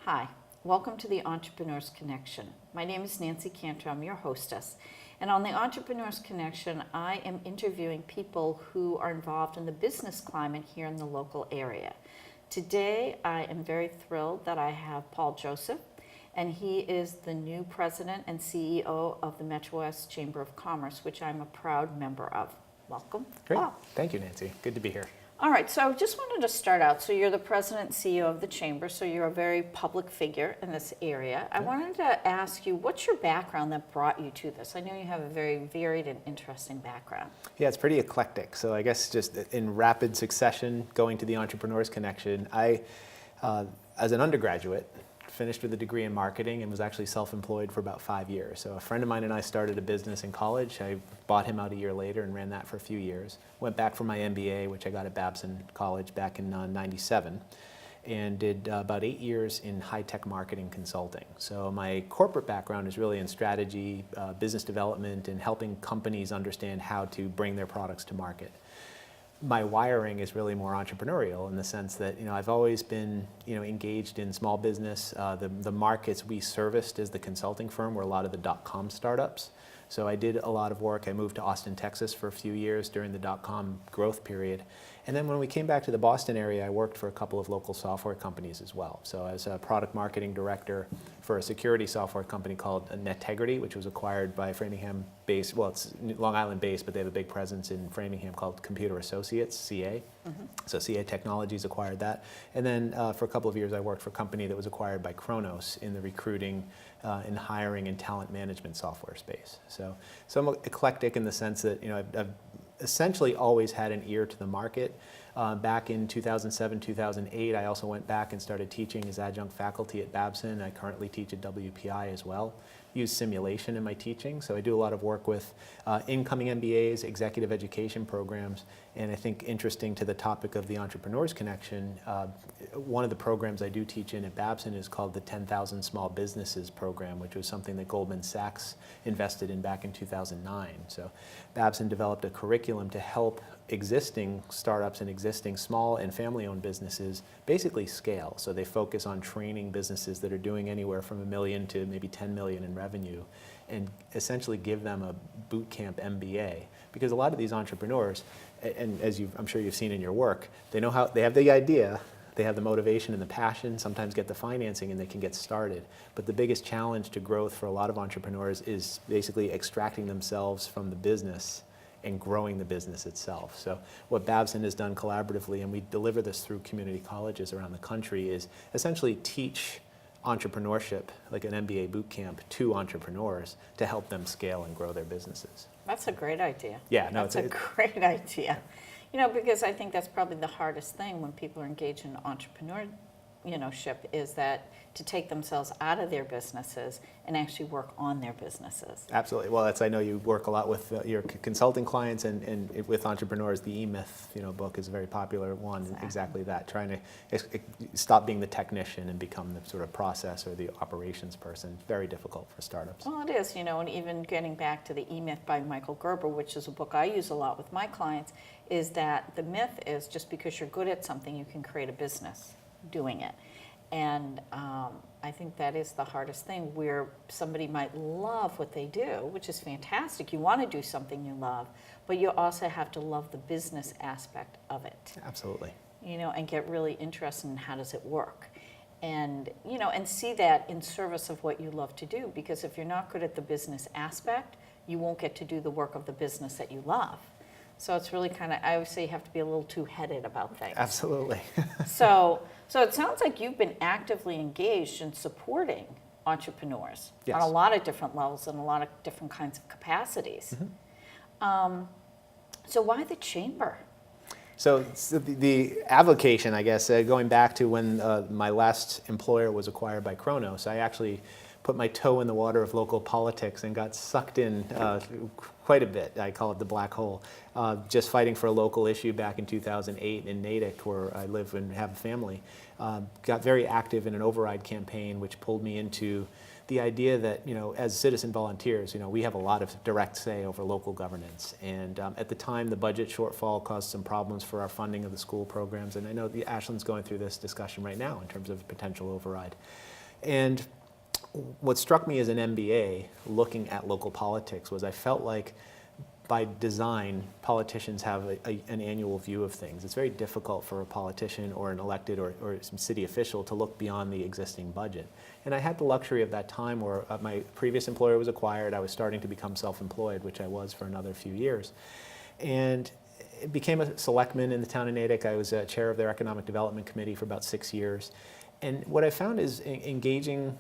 Hi, welcome to the Entrepreneurs Connection. My name is Nancy Cantor, I'm your hostess. And on the Entrepreneurs Connection, I am interviewing people who are involved in the business climate here in the local area. Today, I am very thrilled that I have Paul Joseph, and he is the new president and CEO of the MetroWest Chamber of Commerce, which I'm a proud member of. Welcome, Great. Paul. Thank you, Nancy. Good to be here. All right, so I just wanted to start out. So you're the president and CEO of the Chamber, so you're a very public figure in this area. I wanted to ask you, what's your background that brought you to this? I know you have a very varied and interesting background. Yeah, it's pretty eclectic. So I guess just in rapid succession, going to the Entrepreneurs Connection, I, as an undergraduate, finished with a degree in marketing and was actually self-employed for about 5 years. So a friend of mine and I started a business in college. I bought him out a year later and ran that for a few years. Went back for my MBA, which I got at Babson College back in '97, and did about 8 years in high-tech marketing consulting. So my corporate background is really in strategy, business development, and helping companies understand how to bring their products to market. My wiring is really more entrepreneurial in the sense that I've always been engaged in small business. The markets we serviced as the consulting firm were a lot of the .com startups. So I did a lot of work. I moved to Austin, Texas for a few years during the .com growth period. And then when we came back to the Boston area, I worked for a couple of local software companies as well. So as a product marketing director for a security software company called Netegrity, which was acquired by Framingham-based, well, it's Long Island-based, but they have a big presence in Framingham called Computer Associates, CA. So CA Technologies acquired that. And then for a couple of years, I worked for a company that was acquired by Kronos in the recruiting and hiring and talent management software space. So I'm eclectic in the sense that I've essentially always had an ear to the market. Back in 2007, 2008, I also went back and started teaching as adjunct faculty at Babson. I currently teach at WPI as well. Use simulation in my teaching, so I do a lot of work with incoming MBAs, executive education programs, and I think interesting to the topic of the Entrepreneurs Connection, one of the programs I do teach in at Babson is called the 10,000 Small Businesses Program, which was something that Goldman Sachs invested in back in 2009. So Babson developed a curriculum to help existing startups and existing small and family-owned businesses basically scale. So they focus on training businesses that are doing anywhere from $1 million to maybe 10 million in revenue, and essentially give them a boot camp MBA. Because a lot of these entrepreneurs, and as I'm sure you've seen in your work, they know how, they have the idea, they have the motivation and the passion, sometimes get the financing and they can get started. But the biggest challenge to growth for a lot of entrepreneurs is basically extracting themselves from the business and growing the business itself. So what Babson has done collaboratively, and we deliver this through community colleges around the country, is essentially teach entrepreneurship, like an MBA boot camp, to entrepreneurs to help them scale and grow their businesses. That's a great idea. Yeah, no, that's a great idea. Because I think that's probably the hardest thing when people are engaged in entrepreneurship, is that to take themselves out of their businesses and actually work on their businesses. Absolutely. Well, I know you work a lot with your consulting clients and with entrepreneurs. The EMyth book is a very popular one. Exactly that, trying to stop being the technician and become the sort of process or the operations person. Very difficult for startups. Well, it is, and even getting back to the EMyth by Michael Gerber, which is a book I use a lot with my clients, is that the myth is just because you're good at something, you can create a business doing it. And I think that is the hardest thing, where somebody might love what they do, which is fantastic. You want to do something you love, but you also have to love the business aspect of it. Absolutely. And get really interested in how does it work. And, and see that in service of what you love to do. Because if you're not good at the business aspect, you won't get to do the work of the business that you love. So it's really I always say you have to be a little two-headed about things. Absolutely. So it sounds like you've been actively engaged in supporting entrepreneurs on a lot of different levels and a lot of different kinds of capacities. So why the Chamber? So the avocation, I guess, going back to when my last employer was acquired by Kronos, I actually put my toe in the water of local politics and got sucked in quite a bit. I call it the black hole. Just fighting for a local issue back in 2008 in Natick, where I live and have a family. Got very active in an override campaign, which pulled me into the idea that, as citizen volunteers, we have a lot of direct say over local governance. And at the time, the budget shortfall caused some problems for our funding of the school programs. And I know the Ashland's going through this discussion right now in terms of potential override. And what struck me as an MBA looking at local politics was I felt like by design, politicians have an annual view of things. It's very difficult for a politician or an elected or some city official to look beyond the existing budget. And I had the luxury of that time where my previous employer was acquired. I was starting to become self-employed, which I was for another few years. And I became a selectman in the town of Natick. I was chair of their economic development committee for about 6 years. And what I found is engaging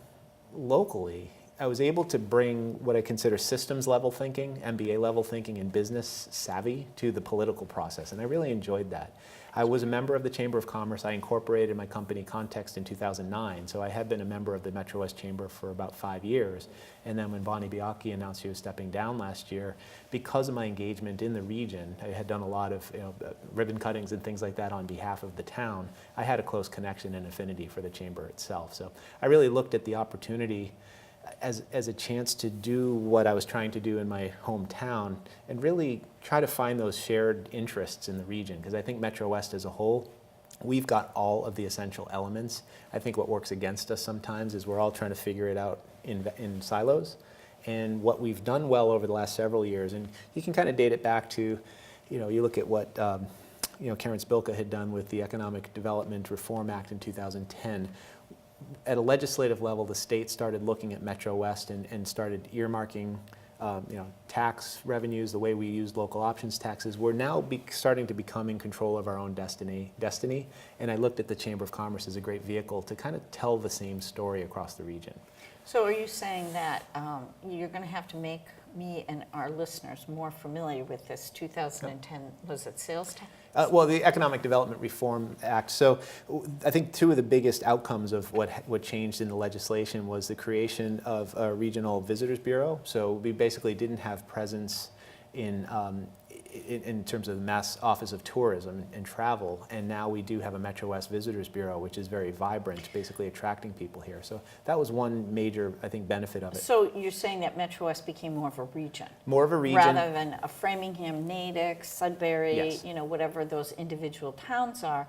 locally, I was able to bring what I consider systems level thinking, MBA level thinking, and business savvy to the political process, and I really enjoyed that. I was a member of the Chamber of Commerce. I incorporated my company Context in 2009, so I had been a member of the MetroWest Chamber for about 5 years. And then when Bonnie Bianchi announced she was stepping down last year, because of my engagement in the region, I had done a lot of ribbon cuttings and things like that on behalf of the town. I had a close connection and affinity for the chamber itself. So I really looked at the opportunity as a chance to do what I was trying to do in my hometown and really try to find those shared interests in the region, because I think Metro West as a whole, we've got all of the essential elements. I think what works against us sometimes is we're all trying to figure it out in silos. And what we've done well over the last several years, and you can kind of date it back to, you look at what Karen Spilka had done with the Economic Development Reform Act in 2010. At a legislative level, the state started looking at Metro West and started earmarking tax revenues, the way we use local options taxes. We're now starting to become in control of our own destiny. And I looked at the Chamber of Commerce as a great vehicle to kind of tell the same story across the region. So are you saying that you're going to have to make me and our listeners more familiar with this 2010, was it sales tax? Well, the Economic Development Reform Act. So I think two of the biggest outcomes of what changed in the legislation was the creation of a regional visitors bureau. So we basically didn't have presence in terms of the Mass Office of Tourism and Travel, and now we do have a Metro West Visitors Bureau, which is very vibrant, basically attracting people here. So that was one major, I think, benefit of it. So you're saying that Metro West became more of a region? More of a region. Rather than a Framingham, Natick, Sudbury, Yes. Whatever those individual towns are,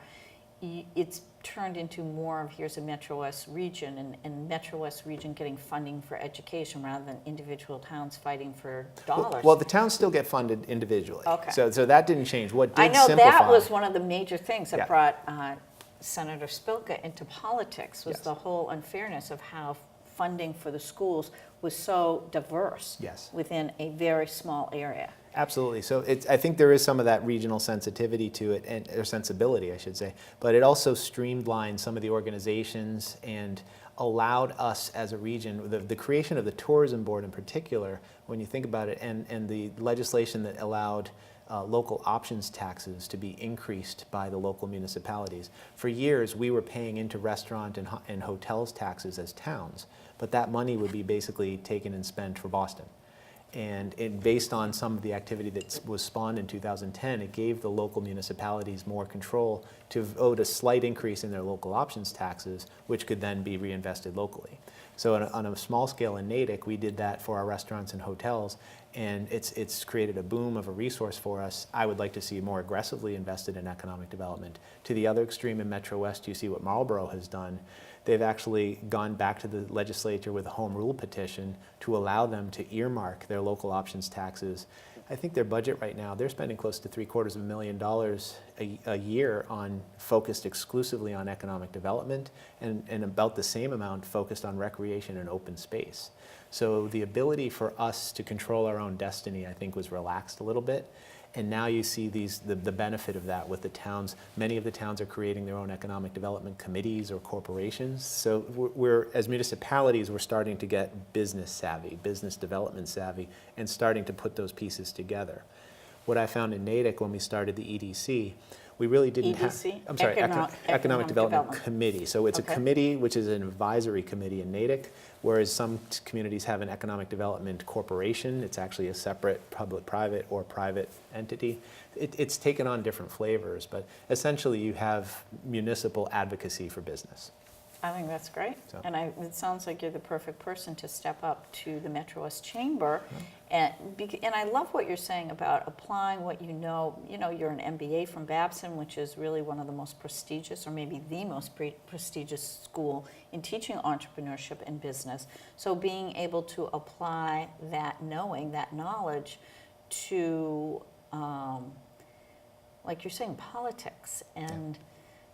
it's turned into more of here's a Metro West region and Metro West region getting funding for education rather than individual towns fighting for dollars. Well, the towns still get funded individually. Okay. So that didn't change. What did I know simplify, that was one of the major things that Yeah. brought Senator Spilka into politics was Yes. the whole unfairness of how funding for the schools was so diverse Yes. within a very small area. Absolutely. So I think there is some of that regional sensitivity to it, or sensibility, I should say. But it also streamlined some of the organizations and allowed us as a region, the creation of the tourism board in particular, when you think about it, and the legislation that allowed local options taxes to be increased by the local municipalities. For years, we were paying into restaurant and hotels taxes as towns, but that money would be basically taken and spent for Boston. And based on some of the activity that was spawned in 2010, it gave the local municipalities more control to vote a slight increase in their local options taxes, which could then be reinvested locally. So on a small scale in Natick, we did that for our restaurants and hotels, and it's created a boom of a resource for us. I would like to see more aggressively invested in economic development. To the other extreme in Metro West, you see what Marlborough has done. They've actually gone back to the legislature with a home rule petition to allow them to earmark their local options taxes. I think their budget right now, they're spending close to $750,000 a year on focused exclusively on economic development and about the same amount focused on recreation and open space. So the ability for us to control our own destiny, I think, was relaxed a little bit. And now you see the benefit of that with the towns. Many of the towns are creating their own economic development committees or corporations. So we're as municipalities, we're starting to get business savvy, business development savvy, and starting to put those pieces together. What I found in Natick when we started the EDC, we really didn't EDC? have, I'm sorry, Economic Development Committee. So it's Okay. a committee, which is an advisory committee in Natick, whereas some communities have an economic development corporation. It's actually a separate public-private or private entity. It's taken on different flavors, but essentially you have municipal advocacy for business. I think that's great. So- And it sounds like you're the perfect person to step up to the MetroWest Chamber. And I love what you're saying about applying what you know. You know, you're an MBA from Babson, which is really one of the most prestigious, or maybe the most prestigious school in teaching entrepreneurship and business. So being able to apply that knowing, that knowledge to, like you're saying, politics and,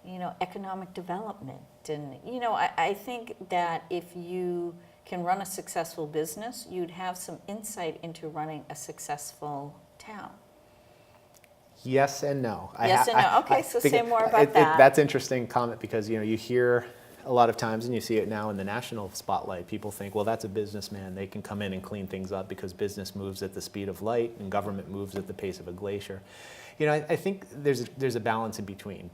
you know, economic development. And, you know, I think that if you can run a successful business, you'd have some insight into running a successful town. Yes and no. Yes and no. Okay, so say more about that. That's interesting comment because, you know, you hear a lot of times, and you see it now in the national spotlight, people think, well, that's a businessman. They can come in and clean things up because business moves at the speed of light and government moves at the pace of a glacier. You know, I think there's a balance in between.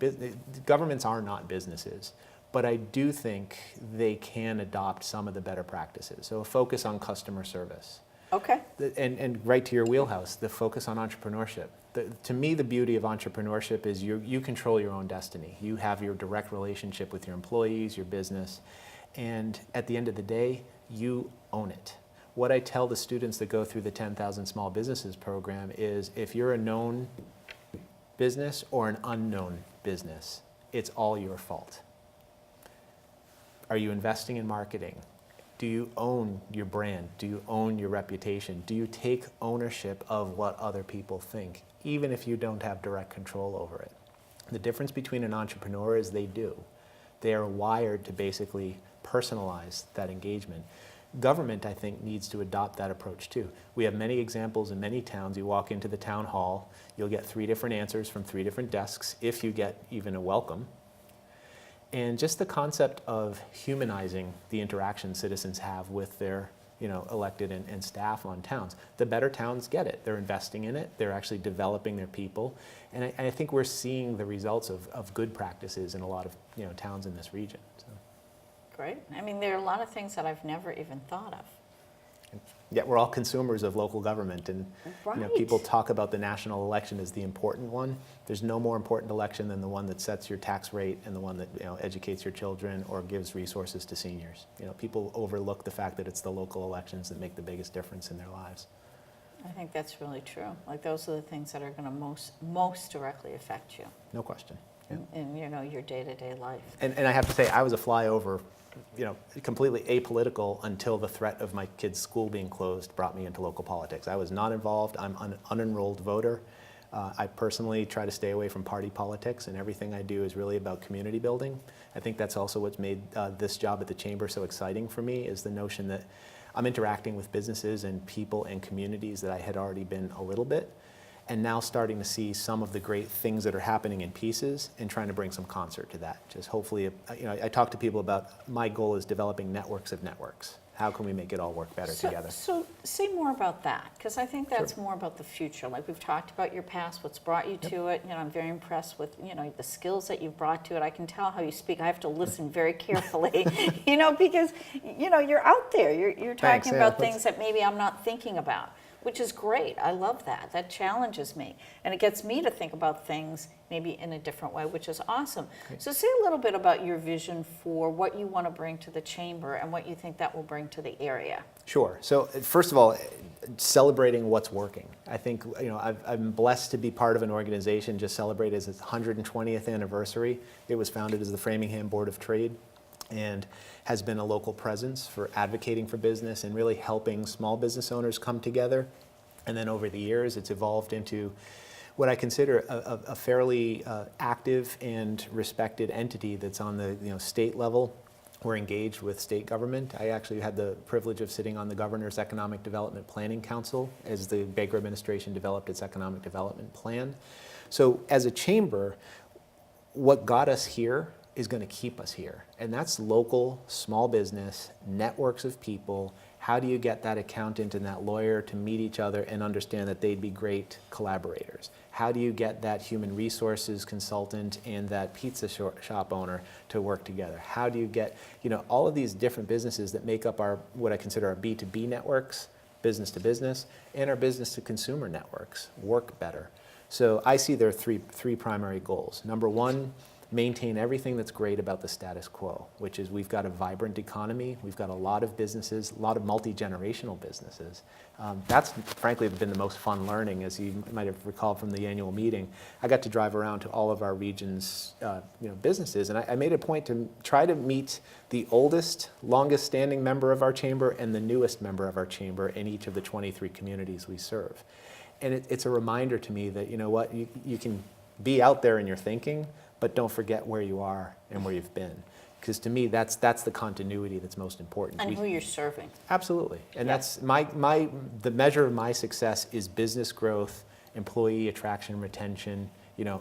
Governments are not businesses, but I do think they can adopt some of the better practices. So a focus on customer service. Okay. And right to your wheelhouse, the focus on entrepreneurship. To me, the beauty of entrepreneurship is you control your own destiny. You have your direct relationship with your employees, your business, and at the end of the day, you own it. What I tell the students that go through the 10,000 Small Businesses program is if you're a known business or an unknown business, it's all your fault. Are you investing in marketing? Do you own your brand? Do you own your reputation? Do you take ownership of what other people think, even if you don't have direct control over it? The difference between an entrepreneur is they do. They are wired to basically personalize that engagement. Government, I think, needs to adopt that approach too. We have many examples in many towns. You walk into the town hall, you'll get 3 different answers from 3 different desks, if you get even a welcome. And just the concept of humanizing the interaction citizens have with their, you know, elected and staff on towns. The better towns get it. They're investing in it. They're actually developing their people. And I think we're seeing the results of good practices in a lot of, you know, towns in this region. So. Great. I mean, there are a lot of things that I've never even thought of. Yet we're all consumers of local government, and Right. you know, people talk about the national election as the important one. There's no more important election than the one that sets your tax rate and the one that, you know, educates your children or gives resources to seniors. You know, people overlook the fact that it's the local elections that make the biggest difference in their lives. I think that's really true. Like, those are the things that are going to most directly affect you No question. Yeah. in, you know, your day-to-day life. And I have to say, I was a flyover, you know, completely apolitical until the threat of my kid's school being closed brought me into local politics. I was not involved. I'm an unenrolled voter. I personally try to stay away from party politics, and everything I do is really about community building. I think that's also what's made this job at the Chamber so exciting for me, is the notion that I'm interacting with businesses and people and communities that I had already been a little bit, and now starting to see some of the great things that are happening in pieces and trying to bring some concert to that. Just hopefully, you know, I talk to people about, my goal is developing networks of networks. How can we make it all work better together? So say more about that, because I think that's Sure. more about the future. Like, we've talked about your past, what's brought you to it. You know, I'm very impressed with, you know, the skills that you've brought to it. I can tell how you speak. I have to listen very carefully, you know, because, you know, you're out there. You're Thanks, talking yeah, about things that maybe I'm not thinking about, which is great. I love that. That challenges me. And it gets me to think about things maybe in a different way, which is awesome. Great. So say a little bit about your vision for what you want to bring to the Chamber and what you think that will bring to the area. Sure. So first of all, celebrating what's working. I think, you know, I'm blessed to be part of an organization just celebrated its 120th anniversary. It was founded as the Framingham Board of Trade and has been a local presence for advocating for business and really helping small business owners come together. And then over the years, it's evolved into what I consider a fairly active and respected entity that's on the, you know, state level. We're engaged with state government. I actually had the privilege of sitting on the Governor's Economic Development Planning Council as the Baker administration developed its economic development plan. So as a chamber, what got us here is going to keep us here. And that's local, small business, networks of people. How do you get that accountant and that lawyer to meet each other and understand that they'd be great collaborators? How do you get that human resources consultant and that pizza shop owner to work together? How do you get, you know, all of these different businesses that make up our, what I consider our B2B networks, business to business, and our business to consumer networks work better? So I see there are three primary goals. Number one, maintain everything that's great about the status quo, which is we've got a vibrant economy, we've got a lot of businesses, a lot of multi-generational businesses. That's frankly been the most fun learning, as you might have recalled from the annual meeting. I got to drive around to all of our region's businesses, and I made a point to try to meet the oldest, longest standing member of our chamber and the newest member of our chamber in each of the 23 communities we serve. And it's a reminder to me that, you know what, you can be out there in your thinking, but don't forget where you are and where you've been. Because to me, that's the continuity that's most important. And who you're serving. Absolutely. And Yes. that's the measure of my success is business growth, employee attraction, retention,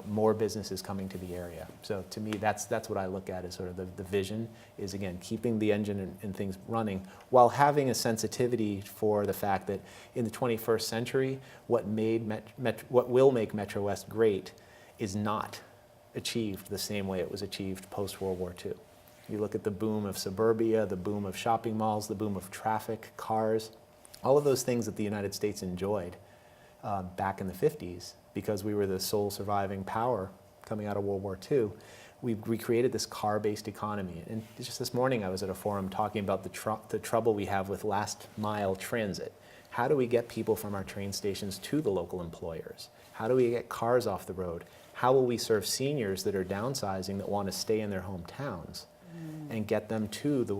more businesses coming to the area. So to me, that's what I look at as sort of the vision is, again, keeping the engine and things running while having a sensitivity for the fact that in the 21st century, what will make MetroWest great is not achieved the same way it was achieved post-World War II. You look at the boom of suburbia, the boom of shopping malls, the boom of traffic, cars, all of those things that the United States enjoyed back in the 50s because we were the sole surviving power coming out of World War II. We recreated this car-based economy. And just this morning I was at a forum talking about the trouble we have with last mile transit. How do we get people from our train stations to the local employers? How do we get cars off the road? How will we serve seniors that are downsizing that want to stay in their hometowns and get them to the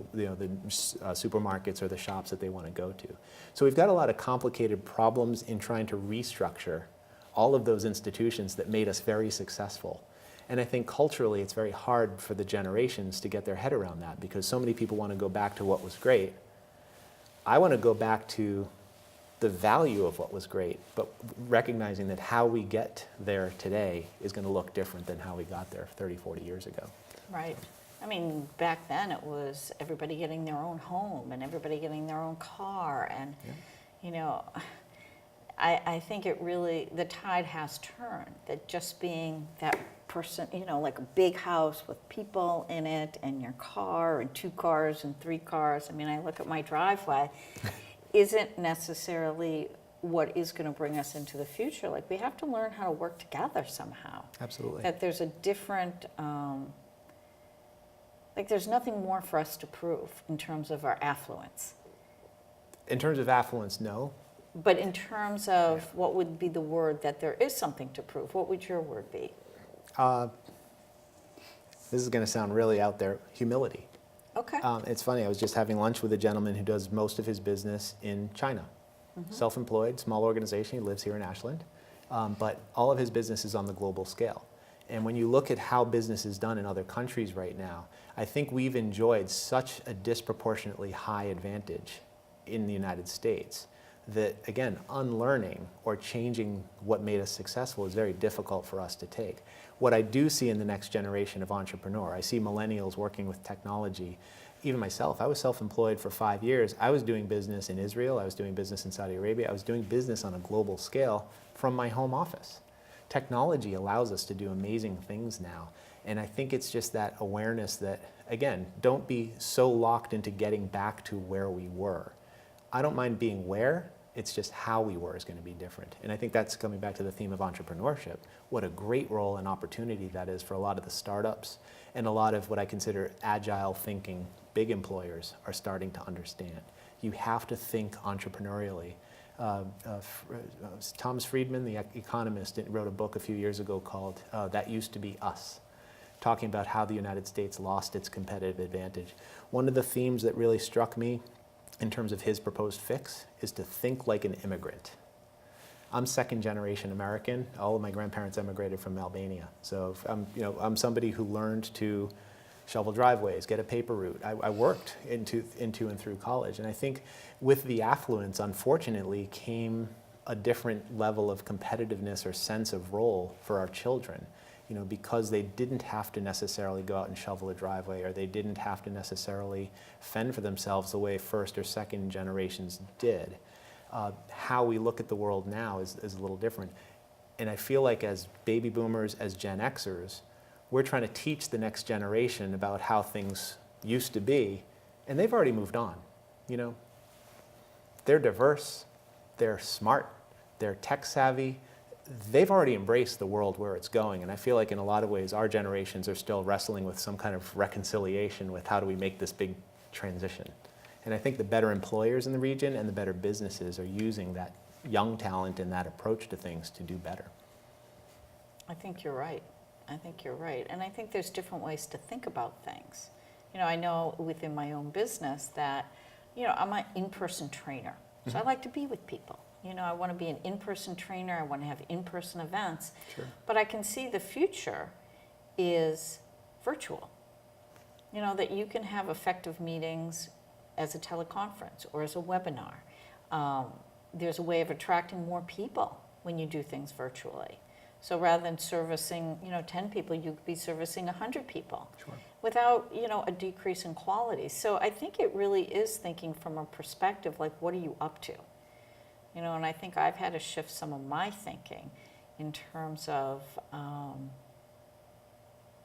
supermarkets or the shops that they want to go to? So we've got a lot of complicated problems in trying to restructure all of those institutions that made us very successful. And I think culturally it's very hard for the generations to get their head around that because so many people want to go back to what was great. I want to go back to the value of what was great, but recognizing that how we get there today is going to look different than how we got there 30, 40 years ago. Right. I mean, back then it was everybody getting their own home and everybody getting their own car. And, I think it really, the tide has turned, that just being that person, like a big house with people in it and your car and 2 cars and 3 cars. I mean, I look at my driveway. Isn't necessarily what is going to bring us into the future. Like, we have to learn how to work together somehow. Absolutely. That there's a different, there's nothing more for us to prove in terms of our affluence. In terms of affluence, no. But in terms of what would be the word that there is something to prove, what would your word be? This is going to sound really out there, humility. Okay. It's funny, I was just having lunch with a gentleman who does most of his business in China. Self-employed, small organization, he lives here in Ashland, but all of his business is on the global scale. And when you look at how business is done in other countries right now, I think we've enjoyed such a disproportionately high advantage in the United States that, again, unlearning or changing what made us successful is very difficult for us to take. What I do see in the next generation of entrepreneur, I see millennials working with technology. Even myself, I was self-employed for 5 years. I was doing business in Israel, I was doing business in Saudi Arabia, I was doing business on a global scale from my home office. Technology allows us to do amazing things now. And I think it's just that awareness that, again, don't be so locked into getting back to where we were. I don't mind being where, it's just how we were is going to be different. And I think that's coming back to the theme of entrepreneurship. What a great role and opportunity that is for a lot of the startups and a lot of what I consider agile thinking big employers are starting to understand. You have to think entrepreneurially. Thomas Friedman, the economist, wrote a book a few years ago called That Used to Be Us, talking about how the United States lost its competitive advantage. One of the themes that really struck me in terms of his proposed fix is to think like an immigrant. I'm second generation American. All of my grandparents emigrated from Albania. So I'm somebody who learned to shovel driveways, get a paper route. I worked into and through college. And I think with the affluence, unfortunately, came a different level of competitiveness or sense of role for our children. Because they didn't have to necessarily go out and shovel a driveway, or they didn't have to necessarily fend for themselves the way first or second generations did. How we look at the world now is a little different. And I feel like as baby boomers, as Gen Xers, we're trying to teach the next generation about how things used to be, and they've already moved on. They're diverse, they're smart, they're tech savvy, they've already embraced the world where it's going. And I feel like in a lot of ways, our generations are still wrestling with some kind of reconciliation with how do we make this big transition. And I think the better employers in the region and the better businesses are using that young talent and that approach to things to do better. I think you're right. I think you're right. And I think there's different ways to think about things. You know, I know within my own business that, you know, I'm an in-person trainer. So I like to be with people. You know, I want to be an in-person trainer. I want to have in-person events. Sure. But I can see the future is virtual. You know, that you can have effective meetings as a teleconference or as a webinar. There's a way of attracting more people when you do things virtually. So rather than servicing, you know, 10 people, you could be servicing 100 people. Sure. Without, you know, a decrease in quality. So I think it really is thinking from a perspective like, what are you up to? You know, and I think I've had to shift some of my thinking in terms of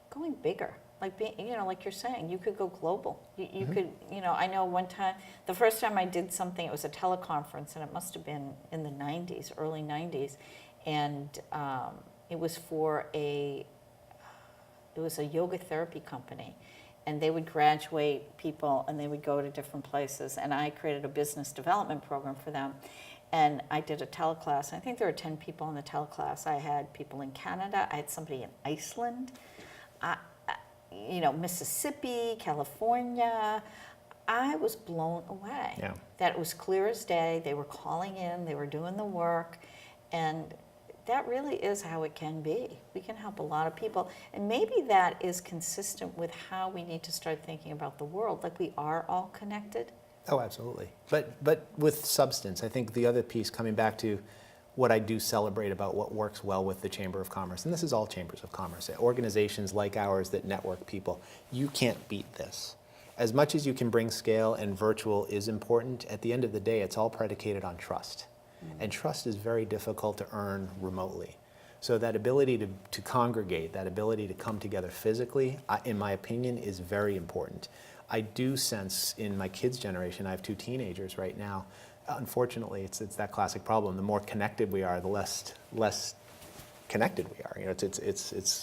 going bigger. Like being, you know, like you're saying, you could go global. You could, you know, I know one time, the first time I did something, it was a teleconference, and it must have been in the 90s, early 90s, and it was for it was a yoga therapy company, and they would graduate people and they would go to different places, and I created a business development program for them. And I did a teleclass. I think there were 10 people in the teleclass. I had people in Canada. I had somebody in Iceland, you know, Mississippi, California. I was blown away. Yeah. That it was clear as day. They were calling in. They were doing the work. And that really is how it can be. We can help a lot of people. And maybe that is consistent with how we need to start thinking about the world. Like, we are all connected. Oh, absolutely. But with substance, I think the other piece, coming back to what I do celebrate about what works well with the Chamber of Commerce, and this is all chambers of commerce, organizations like ours that network people, you can't beat this. As much as you can bring scale and virtual is important, at the end of the day, it's all predicated on trust. And trust is very difficult to earn remotely. So that ability to congregate, that ability to come together physically, in my opinion, is very important. I do sense in my kids' generation, I have 2 teenagers right now. Unfortunately, it's that classic problem. The more connected we are, the less connected we are. You know, it's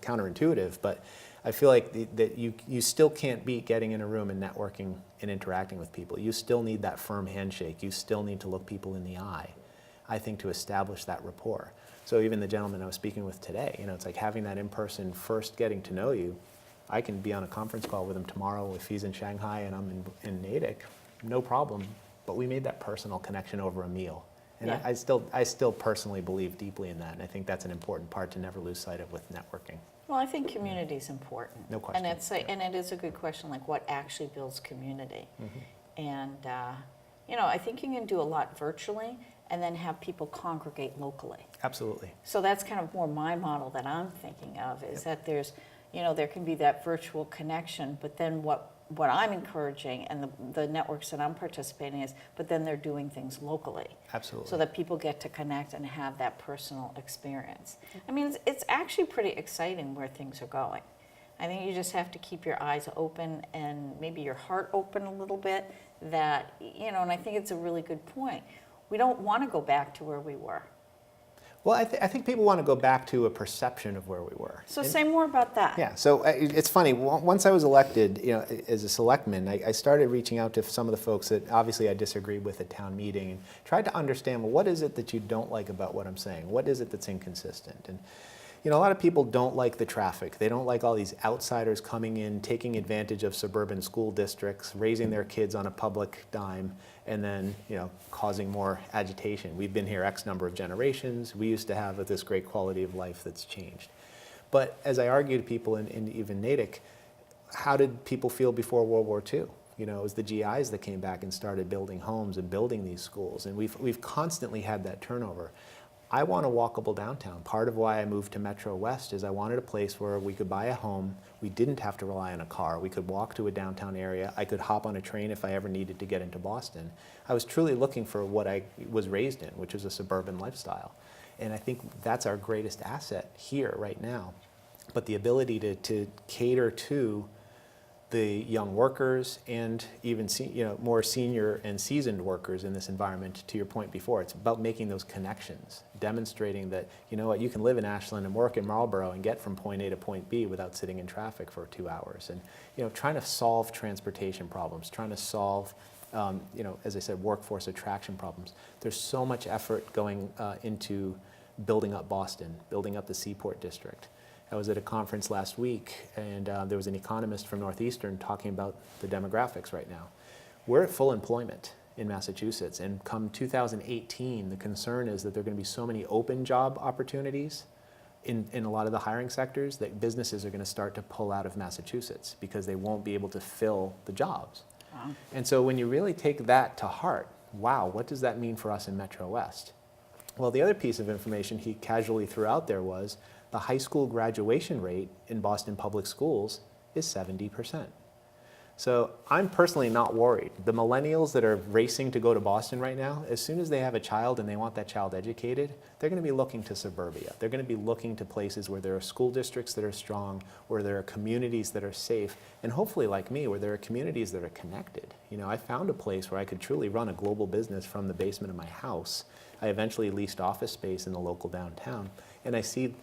counterintuitive, but I feel like that you still can't beat getting in a room and networking and interacting with people. You still need that firm handshake. You still need to look people in the eye, I think, to establish that rapport. So even the gentleman I was speaking with today, you know, it's like having that in-person, first getting to know you. I can be on a conference call with him tomorrow if he's in Shanghai and I'm in Natick, no problem. But we made that personal connection over a meal. And Yeah. I still personally believe deeply in that. And I think that's an important part to never lose sight of with networking. Well, I think community is important. No question. And it is a good question, like, what actually builds community? And, you know, I think you can do a lot virtually and then have people congregate locally. Absolutely. So that's kind of more my model that I'm thinking of, is that there's, you know, there can be that virtual connection, but then what I'm encouraging and the networks that I'm participating is, but then they're doing things locally. Absolutely. So that people get to connect and have that personal experience. I mean, it's actually pretty exciting where things are going. I think you just have to keep your eyes open and maybe your heart open a little bit, that, you know, and I think it's a really good point. We don't want to go back to where we were. Well, I think people want to go back to a perception of where we were. So say more about that. Yeah, so it's funny, once I was elected, you know, as a selectman, I started reaching out to some of the folks that obviously I disagreed with at town meeting and tried to understand, well, what is it that you don't like about what I'm saying? What is it that's inconsistent? And, you know, a lot of people don't like the traffic. They don't like all these outsiders coming in, taking advantage of suburban school districts, raising their kids on a public dime, and then, you know, causing more agitation. We've been here X number of generations. We used to have this great quality of life that's changed. But as I argue to people in even Natick, how did people feel before World War II? You know, it was the GIs that came back and started building homes and building these schools, and we've constantly had that turnover. I want a walkable downtown. Part of why I moved to MetroWest is I wanted a place where we could buy a home. We didn't have to rely on a car. We could walk to a downtown area. I could hop on a train if I ever needed to get into Boston. I was truly looking for what I was raised in, which is a suburban lifestyle. And I think that's our greatest asset here right now. But the ability to cater to the young workers and even more senior and seasoned workers in this environment. To your point before, it's about making those connections, demonstrating that, you know what, you can live in Ashland and work in Marlboro and get from point A to point B without sitting in traffic for 2 hours. And, you know, trying to solve transportation problems, trying to solve, you know, as I said, workforce attraction problems. There's so much effort going into building up Boston, building up the Seaport District. I was at a conference last week, and there was an economist from Northeastern talking about the demographics right now. We're at full employment in Massachusetts, and come 2018, the concern is that there are going to be so many open job opportunities in a lot of the hiring sectors that businesses are going to start to pull out of Massachusetts because they won't be able to fill the jobs. Wow. And so when you really take that to heart, wow, what does that mean for us in Metro West? Well, the other piece of information he casually threw out there was the high school graduation rate in Boston public schools is 70%. So I'm personally not worried. The millennials that are racing to go to Boston right now, as soon as they have a child and they want that child educated, they're going to be looking to suburbia. They're going to be looking to places where there are school districts that are strong, where there are communities that are safe, and hopefully, like me, where there are communities that are connected. You know, I found a place where I could truly run a global business from the basement of my house. I eventually leased office space in the local downtown, and I see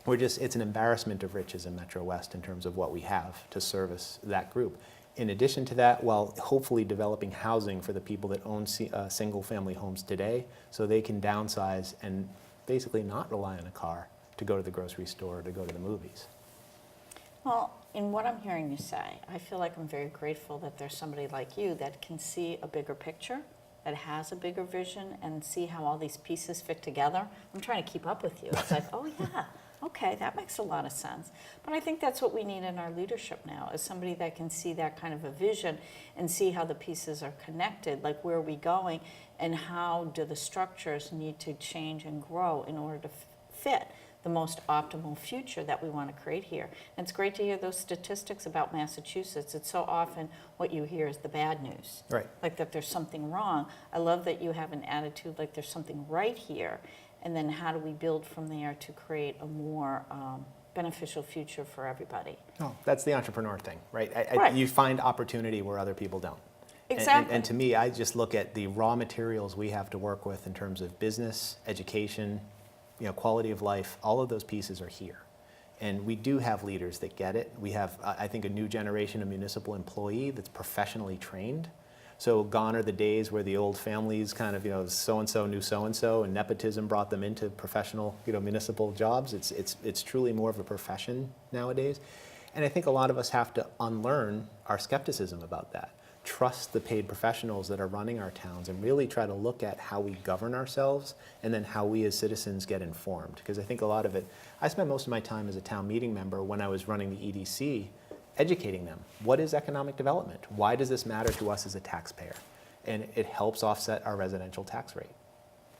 it's an embarrassment of riches in Metro West in terms of what we have to service that group. In addition to that, while hopefully developing housing for the people that own single-family homes today, so they can downsize and basically not rely on a car to go to the grocery store or to go to the movies. Well, in what I'm hearing you say, I feel like I'm very grateful that there's somebody like you that can see a bigger picture, that has a bigger vision, and see how all these pieces fit together. I'm trying to keep up with you. It's like, oh yeah. Okay, that makes a lot of sense. But I think that's what we need in our leadership now, is somebody that can see that kind of a vision and see how the pieces are connected, like where are we going and how do the structures need to change and grow in order to fit the most optimal future that we want to create here. And it's great to hear those statistics about Massachusetts. It's so often what you hear is the bad news. Right. Like that there's something wrong. I love that you have an attitude like there's something right here. And then how do we build from there to create a more beneficial future for everybody? Oh, that's the entrepreneur thing, right? Right. You find opportunity where other people don't. Exactly. And to me, I just look at the raw materials we have to work with in terms of business, education, you know, quality of life. All of those pieces are here. And we do have leaders that get it. We have, I think, a new generation of municipal employee that's professionally trained. So gone are the days where the old families kind of, you know, so-and-so knew so-and-so and nepotism brought them into professional, you know, municipal jobs. It's truly more of a profession nowadays. And I think a lot of us have to unlearn our skepticism about that. Trust the paid professionals that are running our towns and really try to look at how we govern ourselves and then how we as citizens get informed. Because I think a lot of it, I spent most of my time as a town meeting member when I was running the EDC educating them. What is economic development? Why does this matter to us as a taxpayer? And it helps offset our residential tax rate.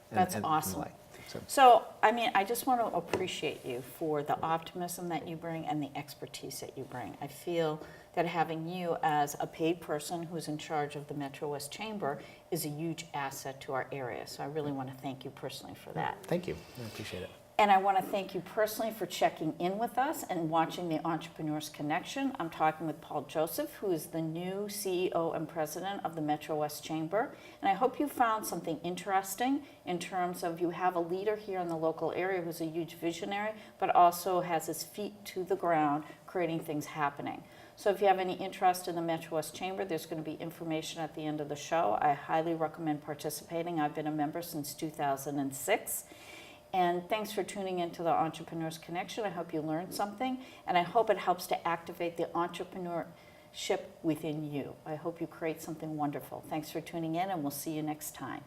That's awesome. And so, I mean, I just want to appreciate you for the optimism that you bring and the expertise that you bring. I feel that having you as a paid person who's in charge of the Metro West Chamber is a huge asset to our area. So I really want to thank you personally for that. Thank you. I appreciate it. And I want to thank you personally for checking in with us and watching the Entrepreneurs Connection. I'm talking with Paul Joseph, who is the new CEO and president of the Metro West Chamber. And I hope you found something interesting in terms of you have a leader here in the local area who's a huge visionary, but also has his feet to the ground, creating things happening. So if you have any interest in the Metro West Chamber, there's going to be information at the end of the show. I highly recommend participating. I've been a member since 2006. And thanks for tuning into the Entrepreneurs Connection. I hope you learned something, and I hope it helps to activate the entrepreneurship within you. I hope you create something wonderful. Thanks for tuning in, and we'll see you next time.